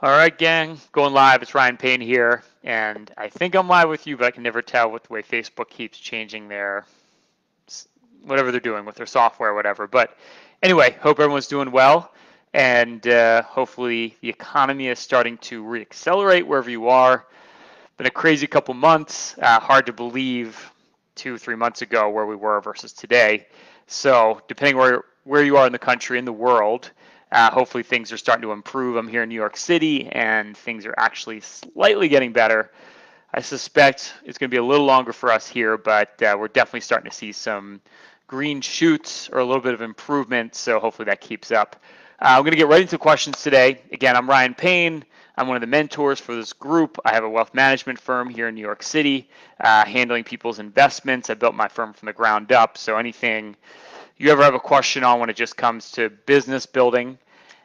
All right, gang, going live. It's Ryan Payne here, and I think I'm live with you, but I can never tell with the way Facebook keeps changing their whatever they're doing with their software, whatever. But anyway, hope everyone's doing well, and hopefully the economy is starting to reaccelerate wherever you are. Been a crazy couple months. Hard to believe 2, 3 months ago where we were versus today. So depending where you are in the country, in the world, hopefully things are starting to improve. I'm here in New York City, and things are actually slightly getting better. I suspect it's going to be a little longer for us here, but we're definitely starting to see some green shoots or a little bit of improvement, so hopefully that keeps up. I'm going to get right into questions today. Again, I'm Ryan Payne. I'm one of the mentors for this group. I have a wealth management firm here in New York City, handling people's investments. I built my firm from the ground up, so anything you ever have a question on when it just comes to business building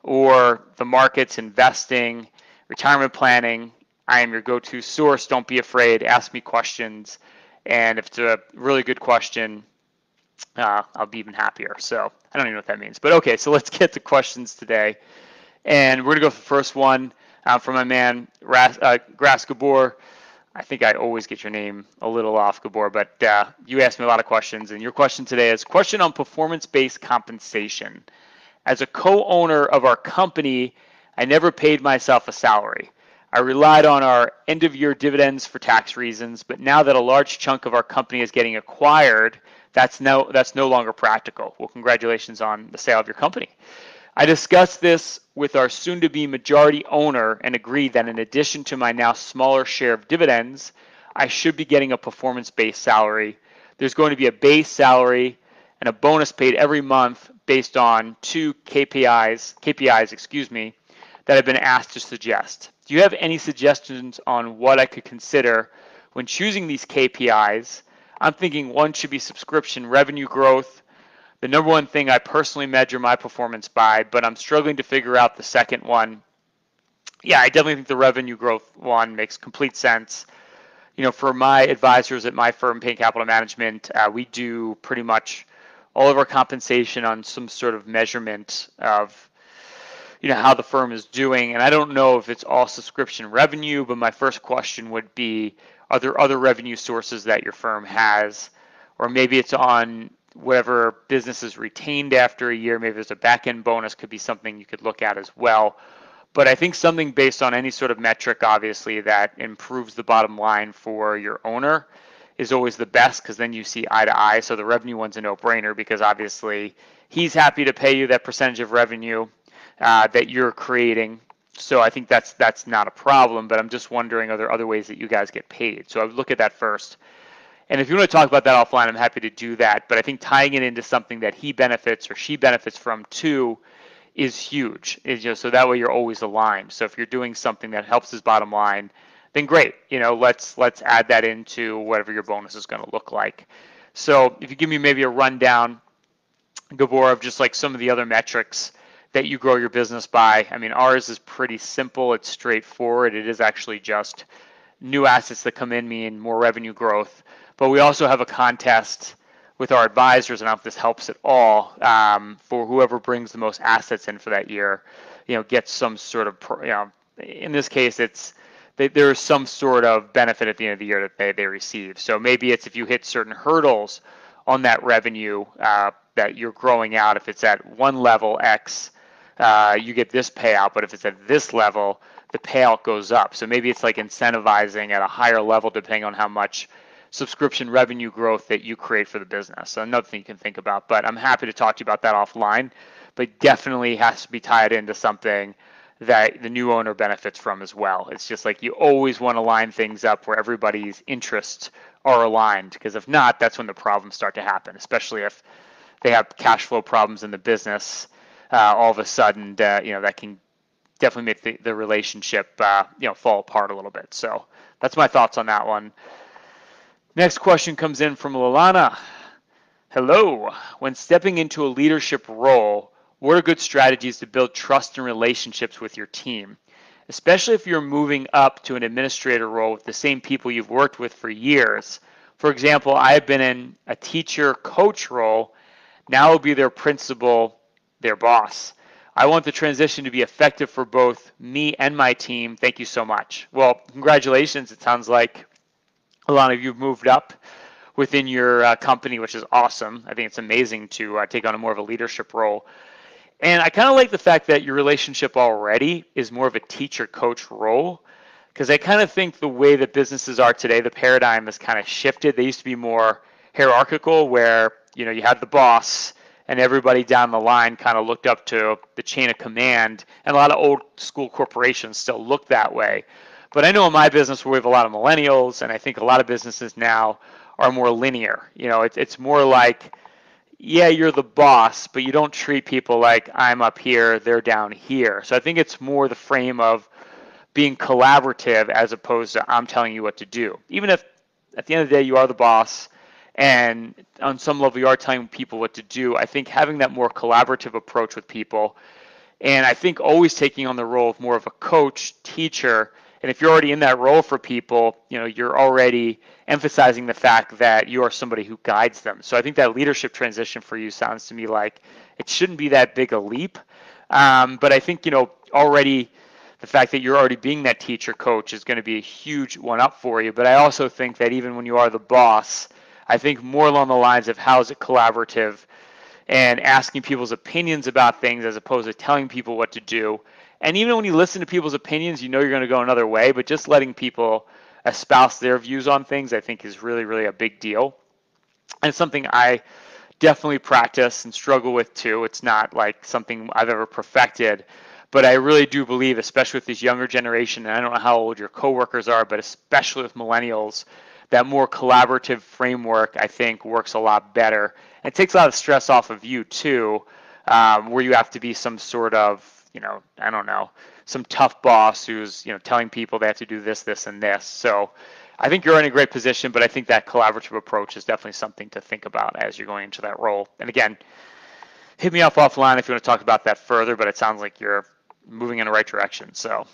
or the markets, investing, retirement planning, I am your go-to source. Don't be afraid. Ask me questions. And if it's a really good question, I'll be even happier. So I don't even know what that means. But okay, so let's get to questions today. And we're going to go for the first one from my man, Gras Gabor. I think I always get your name a little off, Gabor, but you asked me a lot of questions. And your question today is question on performance-based compensation. As a co-owner of our company, I never paid myself a salary. I relied on our end-of-year dividends for tax reasons, but now that a large chunk of our company is getting acquired, that's no longer practical. Well, congratulations on the sale of your company. I discussed this with our soon-to-be majority owner and agreed that in addition to my now smaller share of dividends, I should be getting a performance-based salary. There's going to be a base salary and a bonus paid every month based on 2 KPIs, that I've been asked to suggest. Do you have any suggestions on what I could consider when choosing these KPIs? I'm thinking one should be subscription revenue growth, the number one thing I personally measure my performance by, but I'm struggling to figure out the second one. Yeah, I definitely think the revenue growth one makes complete sense. You know, for my advisors at my firm, Payne Capital Management, we do pretty much all of our compensation on some sort of measurement of, you know, how the firm is doing. And I don't know if it's all subscription revenue, but my first question would be, are there other revenue sources that your firm has? Or maybe it's on whatever business is retained after a year. Maybe there's a back-end bonus, could be something you could look at as well. But I think something based on any sort of metric, obviously, that improves the bottom line for your owner is always the best, because then you see eye to eye. So the revenue one's a no-brainer, because obviously he's happy to pay you that percentage of revenue that you're creating. So I think that's not a problem, but I'm just wondering, are there other ways that you guys get paid? So I would look at that first. And if you want to talk about that offline, I'm happy to do that. But I think tying it into something that he benefits or she benefits from too is huge. So that way you're always aligned. So if you're doing something that helps his bottom line, then great. Let's add that into whatever your bonus is going to look like. So if you give me maybe a rundown, Gabor, of just like some of the other metrics that you grow your business by. I mean, ours is pretty simple. It's straightforward. It is actually just new assets that come in mean more revenue growth. But we also have a contest with our advisors, and I don't know if this helps at all, for whoever brings the most assets in for that year, gets some sort of, in this case, there is some sort of benefit at the end of the year that they receive. So maybe it's if you hit certain hurdles on that revenue that you're growing out. If it's at one level X, you get this payout, but if it's at this level, the payout goes up. So maybe it's like incentivizing at a higher level depending on how much subscription revenue growth that you create for the business. So another thing you can think about, but I'm happy to talk to you about that offline, but definitely has to be tied into something that the new owner benefits from as well. It's just like you always want to line things up where everybody's interests are aligned, because if not, that's when the problems start to happen, especially if they have cash flow problems in the business. All of a sudden, that can definitely make the relationship fall apart a little bit. So that's my thoughts on that one. Next question comes in from Lalana. Hello. When stepping into a leadership role, what are good strategies to build trust and relationships with your team, especially if you're moving up to an administrator role with the same people you've worked with for years? For example, I have been in a teacher coach role. Now I'll be their principal, their boss. I want the transition to be effective for both me and my team. Thank you so much. Well, congratulations. It sounds like a lot of you have moved up within your company, which is awesome. I think it's amazing to take on a more of a leadership role. And I kind of like the fact that your relationship already is more of a teacher-coach role, because I kind of think the way that businesses are today, the paradigm has kind of shifted. They used to be more hierarchical, where you had the boss and everybody down the line kind of looked up to the chain of command, and a lot of old school corporations still look that way. But I know in my business where we have a lot of millennials, and I think a lot of businesses now are more linear. It's more like, yeah, you're the boss, but you don't treat people like I'm up here, they're down here. So I think it's more the frame of being collaborative as opposed to I'm telling you what to do. Even if at the end of the day you are the boss and on some level you are telling people what to do, I think having that more collaborative approach with people, and I think always taking on the role of more of a coach, teacher, and if you're already in that role for people, you're already emphasizing the fact that you are somebody who guides them. So I think that leadership transition for you sounds to me like it shouldn't be that big a leap. But I think, already the fact that you're already being that teacher coach is going to be a huge one up for you. But I also think that even when you are the boss, I think more along the lines of how is it collaborative and asking people's opinions about things as opposed to telling people what to do. And even when you listen to people's opinions, you're going to go another way, but just letting people espouse their views on things, I think, is really, really a big deal. And it's something I definitely practice and struggle with too. It's not like something I've ever perfected, but I really do believe, especially with this younger generation, and I don't know how old your coworkers are, but especially with millennials, that more collaborative framework, I think, works a lot better. And it takes a lot of stress off of you too, where you have to be some sort of, I don't know, some tough boss who's, telling people they have to do this, this, and this. So I think you're in a great position, but I think that collaborative approach is definitely something to think about as you're going into that role. And again, hit me up offline if you want to talk about that further, but it sounds like you're moving in the right direction. So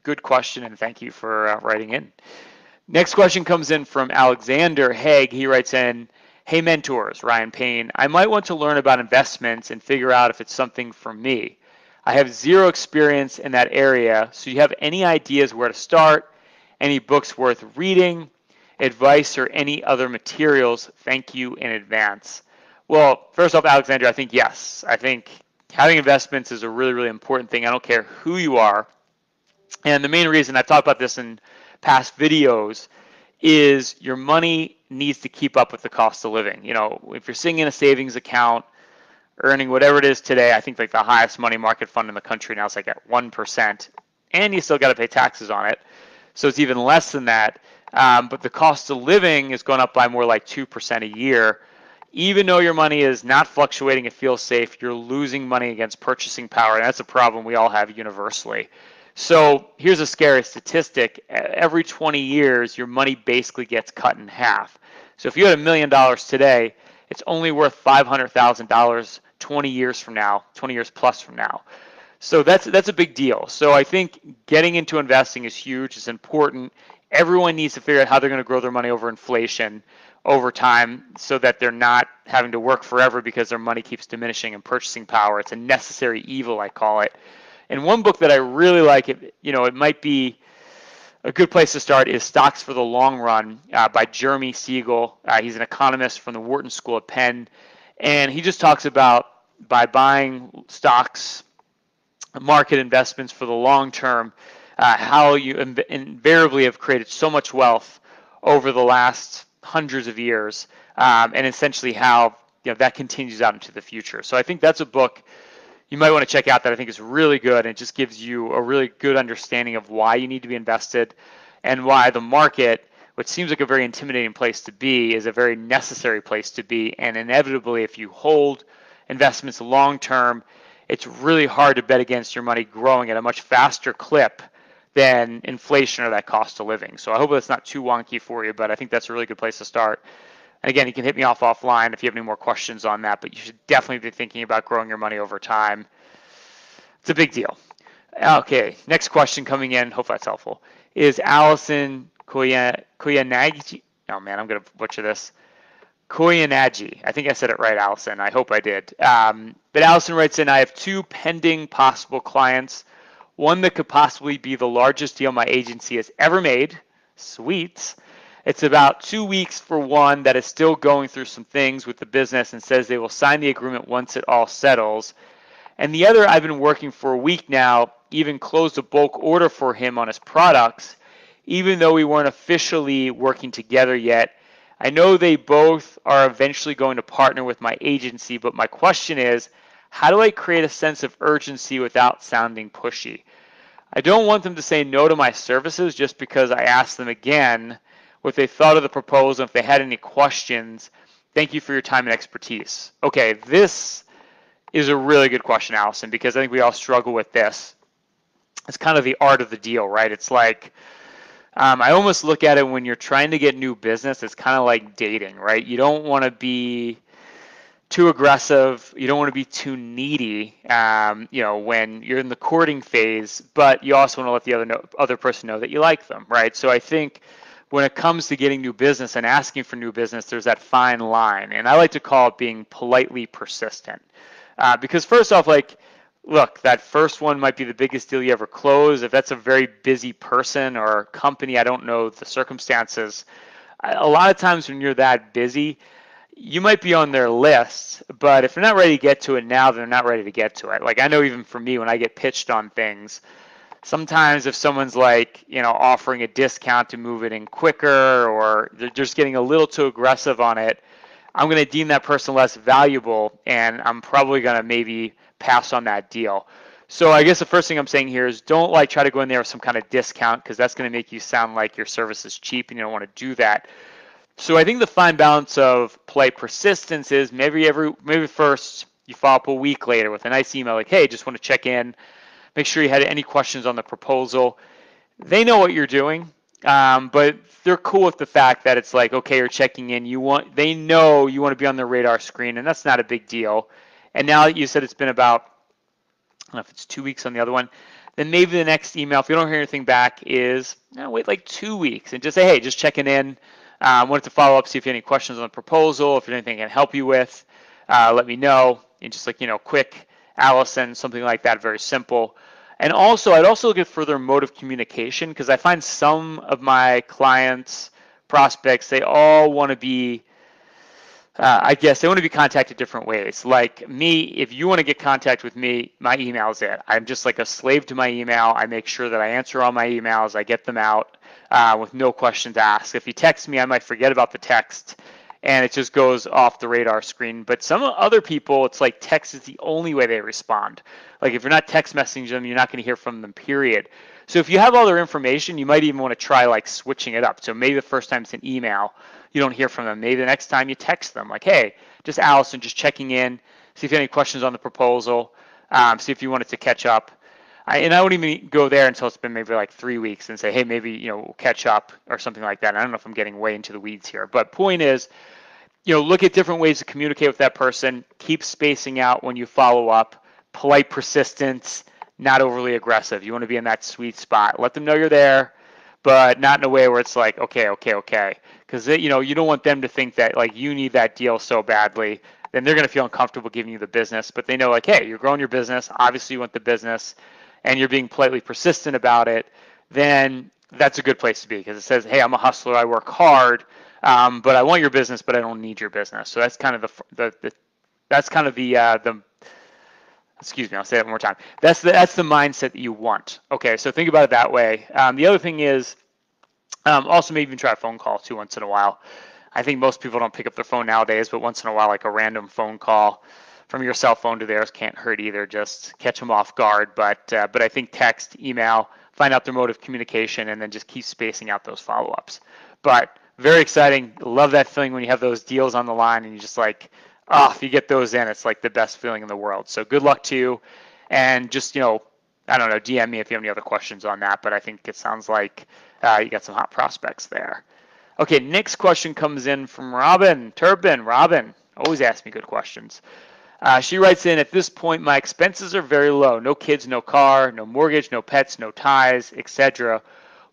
good question, and thank you for writing in. Next question comes in from Alexander Haig. He writes in, hey mentors, Ryan Payne, I might want to learn about investments and figure out if it's something for me. I have zero experience in that area, so you have any ideas where to start, any books worth reading, advice, or any other materials? Thank you in advance. Well, first off, Alexander, I think yes. I think having investments is a really, really important thing. I don't care who you are. And the main reason, I've talked about this in past videos, is your money needs to keep up with the cost of living. If you're sitting in a savings account, earning whatever it is today, I think like the highest money market fund in the country now is like at 1%, and you still got to pay taxes on it. So it's even less than that. But the cost of living is going up by more like 2% a year. Even though your money is not fluctuating, it feels safe, you're losing money against purchasing power, and that's a problem we all have universally. So here's a scary statistic. Every 20 years, your money basically gets cut in half. So if you had $1 million today, it's only worth $500,000 20 years from now, 20 years plus from now. So that's a big deal. So I think getting into investing is huge. It's important. Everyone needs to figure out how they're going to grow their money over inflation over time so that they're not having to work forever because their money keeps diminishing in purchasing power. It's a necessary evil, I call it. And one book that I really like, it might be a good place to start, is Stocks for the Long Run by Jeremy Siegel. He's an economist from the Wharton School of Penn. And he just talks about by buying stocks, market investments for the long term, how you invariably have created so much wealth over the last hundreds of years, and essentially how that continues out into the future. So I think that's a book you might want to check out that I think is really good, and it just gives you a really good understanding of why you need to be invested and why the market, which seems like a very intimidating place to be, is a very necessary place to be. And inevitably, if you hold investments long term, it's really hard to bet against your money growing at a much faster clip than inflation or that cost of living. So I hope that's not too wonky for you, but I think that's a really good place to start. And again, you can hit me off offline if you have any more questions on that, but you should definitely be thinking about growing your money over time. It's a big deal. Okay, next question coming in, hope that's helpful, is Allison Koyanagi. Oh man, I'm going to butcher this. Koyanaji. I think I said it right, Allison. I hope I did. But Allison writes in, I have 2 pending possible clients. One that could possibly be the largest deal my agency has ever made. Sweet. It's about 2 weeks for one that is still going through some things with the business and says they will sign the agreement once it all settles. And the other, I've been working for a week now, even closed a bulk order for him on his products, even though we weren't officially working together yet. I know they both are eventually going to partner with my agency, but my question is, how do I create a sense of urgency without sounding pushy? I don't want them to say no to my services just because I asked them again what they thought of the proposal, if they had any questions. Thank you for your time and expertise. Okay, this is a really good question, Allison, because I think we all struggle with this. It's kind of the art of the deal, right? It's like, I almost look at it when you're trying to get new business, it's kind of like dating, right? You don't want to be too aggressive. You don't want to be too needy, when you're in the courting phase, but you also want to let the other person know that you like them, right? So I think when it comes to getting new business and asking for new business, there's that fine line. And I like to call it being politely persistent. Because first off, look, that first one might be the biggest deal you ever close. If that's a very busy person or company, I don't know the circumstances. A lot of times when you're that busy, you might be on their list, but if they're not ready to get to it now, they're not ready to get to it. Like I know even for me, when I get pitched on things, sometimes if someone's offering a discount to move it in quicker, or they're just getting a little too aggressive on it, I'm going to deem that person less valuable, and I'm probably going to maybe pass on that deal. So I guess the first thing I'm saying here is don't try to go in there with some kind of discount, because that's going to make you sound like your service is cheap, and you don't want to do that. So I think the fine balance of polite persistence is maybe first you follow up a week later with a nice email like, hey, just want to check in, make sure you had any questions on the proposal. They know what you're doing. But they're cool with the fact that it's like, okay, you're checking in. They know you want to be on their radar screen, and that's not a big deal. And now that you said it's been about, I don't know if it's 2 weeks on the other one, then maybe the next email, if you don't hear anything back, is wait 2 weeks and just say, hey, just checking in. Wanted to follow up, see if you have any questions on the proposal, if there's anything I can help you with, let me know. And just quick, Allison, something like that, very simple. And also, I'd also look at further mode of communication, because I find some of my clients, prospects, they all want to be, they want to be contacted different ways. Like me, if you want to get contact with me, my email is it. I'm just like a slave to my email. I make sure that I answer all my emails. I get them out with no questions asked. If you text me, I might forget about the text, and it just goes off the radar screen. But some other people, it's like text is the only way they respond. Like if you're not text messaging them, you're not going to hear from them, period. So if you have all their information, you might even want to try switching it up. So maybe the first time it's an email, you don't hear from them. Maybe the next time you text them like, hey, just Allison, just checking in, see if you have any questions on the proposal, see if you wanted to catch up. And I wouldn't even go there until it's been maybe 3 weeks and say, hey, maybe we'll catch up or something like that. And I don't know if I'm getting way into the weeds here, but point is, look at different ways to communicate with that person. Keep spacing out when you follow up. Polite persistence, not overly aggressive. You want to be in that sweet spot. Let them know you're there, but not in a way where it's like, okay. Because you don't want them to think that you need that deal so badly. Then they're going to feel uncomfortable giving you the business. But they know hey, you're growing your business. Obviously, you want the business, and you're being politely persistent about it. Then that's a good place to be, because it says, hey, I'm a hustler. I work hard, but I want your business, but I don't need your business. So that's kind of the excuse me, I'll say that one more time. That's the mindset that you want. Okay, so think about it that way. The other thing is also maybe even try a phone call too once in a while. I think most people don't pick up their phone nowadays, but once in a while, a random phone call from your cell phone to theirs can't hurt either. Just catch them off guard. But I think text, email, find out their mode of communication, and then just keep spacing out those follow-ups. But very exciting. Love that feeling when you have those deals on the line and you just if you get those in, it's the best feeling in the world. So good luck to you. And just, I don't know, DM me if you have any other questions on that, but I think it sounds like you got some hot prospects there. Okay, next question comes in from Robin Turbin. Robin, always ask me good questions. She writes in, at this point, my expenses are very low. No kids, no car, no mortgage, no pets, no ties, etc.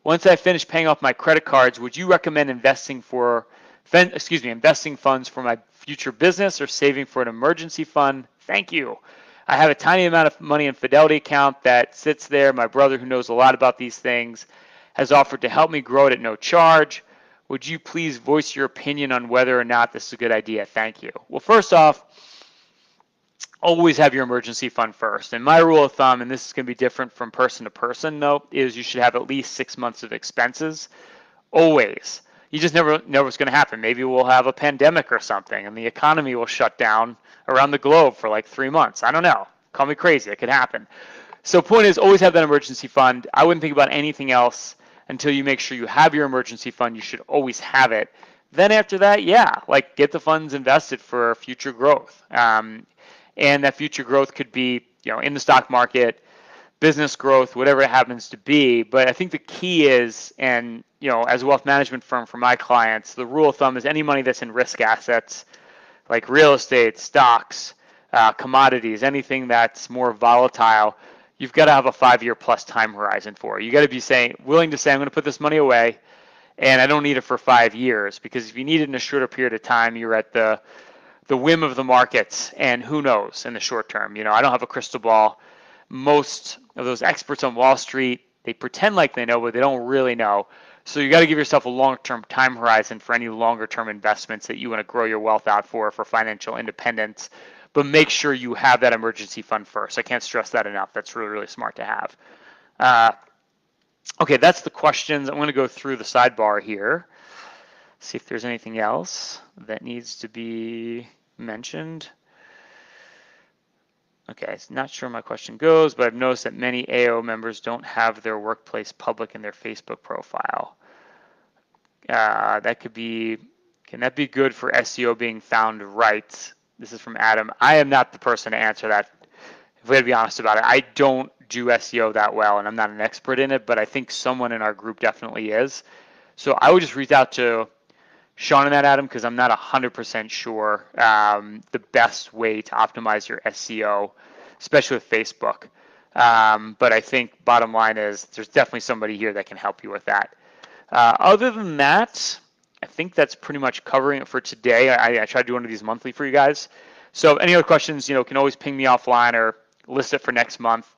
Once I finish paying off my credit cards, would you recommend investing for investing funds for my future business or saving for an emergency fund? Thank you. I have a tiny amount of money in Fidelity account that sits there. My brother, who knows a lot about these things, has offered to help me grow it at no charge. Would you please voice your opinion on whether or not this is a good idea? Thank you. Well, first off, always have your emergency fund first. And my rule of thumb, and this is going to be different from person to person, though, is you should have at least 6 months of expenses. Always. You just never know what's going to happen. Maybe we'll have a pandemic or something, and the economy will shut down around the globe for like 3 months. I don't know. Call me crazy. It could happen. So point is, always have that emergency fund. I wouldn't think about anything else until you make sure you have your emergency fund. You should always have it. Then after that, yeah, like get the funds invested for future growth. And that future growth could be, in the stock market, business growth, whatever it happens to be. But I think the key is, and as a wealth management firm for my clients, the rule of thumb is any money that's in risk assets, like real estate, stocks, commodities, anything that's more volatile, you've got to have a 5-year plus time horizon for. You got to be willing to say, I'm going to put this money away, and I don't need it for 5 years, because if you need it in a shorter period of time, you're at the whim of the markets, and who knows in the short term. I don't have a crystal ball. Most of those experts on Wall Street, they pretend like they know, but they don't really know. So you got to give yourself a long-term time horizon for any longer-term investments that you want to grow your wealth out for financial independence. But make sure you have that emergency fund first. I can't stress that enough. That's really, really smart to have. Okay, that's the questions. I'm going to go through the sidebar here. See if there's anything else that needs to be mentioned. Okay, not sure my question goes, but I've noticed that many AO members don't have their workplace public in their Facebook profile. Can that be good for SEO being found right? This is from Adam. I am not the person to answer that, if we had to be honest about it. I don't do SEO that well, and I'm not an expert in it, but I think someone in our group definitely is. So I would just reach out to Sean and that, Adam, because I'm not 100% sure the best way to optimize your SEO, especially with Facebook. But I think bottom line is there's definitely somebody here that can help you with that. Other than that, I think that's pretty much covering it for today. I try to do one of these monthly for you guys. So any other questions, can always ping me offline or list it for next month.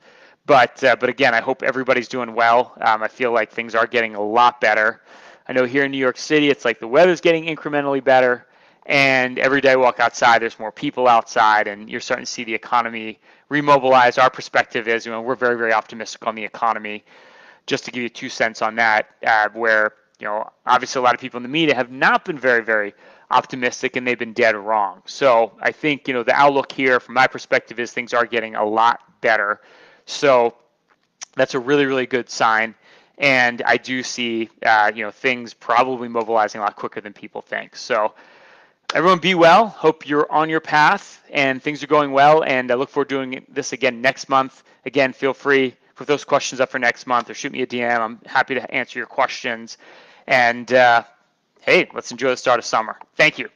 But again, I hope everybody's doing well. I feel like things are getting a lot better. I know here in New York City, it's like the weather's getting incrementally better, and every day I walk outside, there's more people outside, and you're starting to see the economy remobilize. Our perspective is, we're very, very optimistic on the economy. Just to give you 2 cents on that, where, obviously a lot of people in the media have not been very, very optimistic, and they've been dead wrong. So I think, the outlook here from my perspective is things are getting a lot better. So that's a really, really good sign. And I do see, things probably mobilizing a lot quicker than people think. So everyone be well. Hope you're on your path and things are going well. And I look forward to doing this again next month. Again, feel free to put those questions up for next month or shoot me a DM. I'm happy to answer your questions. And hey, let's enjoy the start of summer. Thank you.